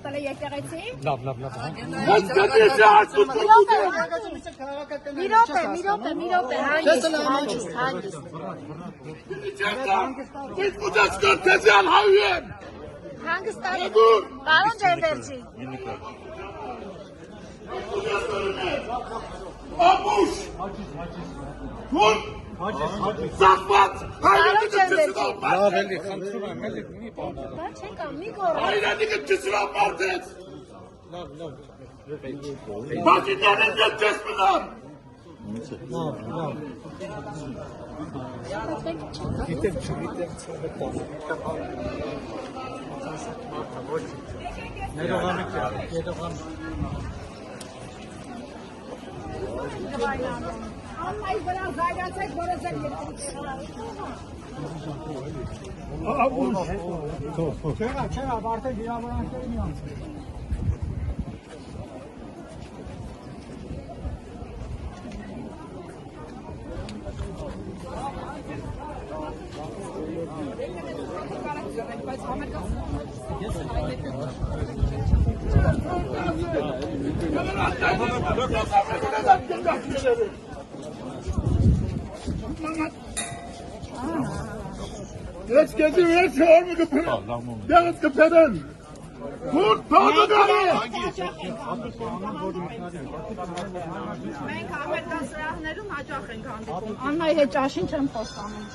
Ոտել է եկեղեցի։ Լավ։ Մի րոպե, հանգիստ։ Biz bu destek tezyan hayır. Հանգստարի։ Պարոն Ջերվերցի։ Amuş. Kur. Zahvat. Hayranı kıçısını almaz. Լավ էլի, խնդրում եմ, էլի մի բան։ Դա չենք ամ, մի գոռ։ Hayranı kıçısını almaz. Լավ։ Makinenin geçmeden. Լավ։ Գիտեմ, Աննայի վրա զայրացեք, որեցեք երկրից։ Չէ, արդեն վիրավորանքների մի անցել։ Jetzt geht die Welt für Orme geprägt. Der ist geprägt. Gut, Pause gerade. Մենք ամերիկան սրահներում հաճախ ենք հանդիպում։ Աննայի հետ ճաշին չեմ խոստանում։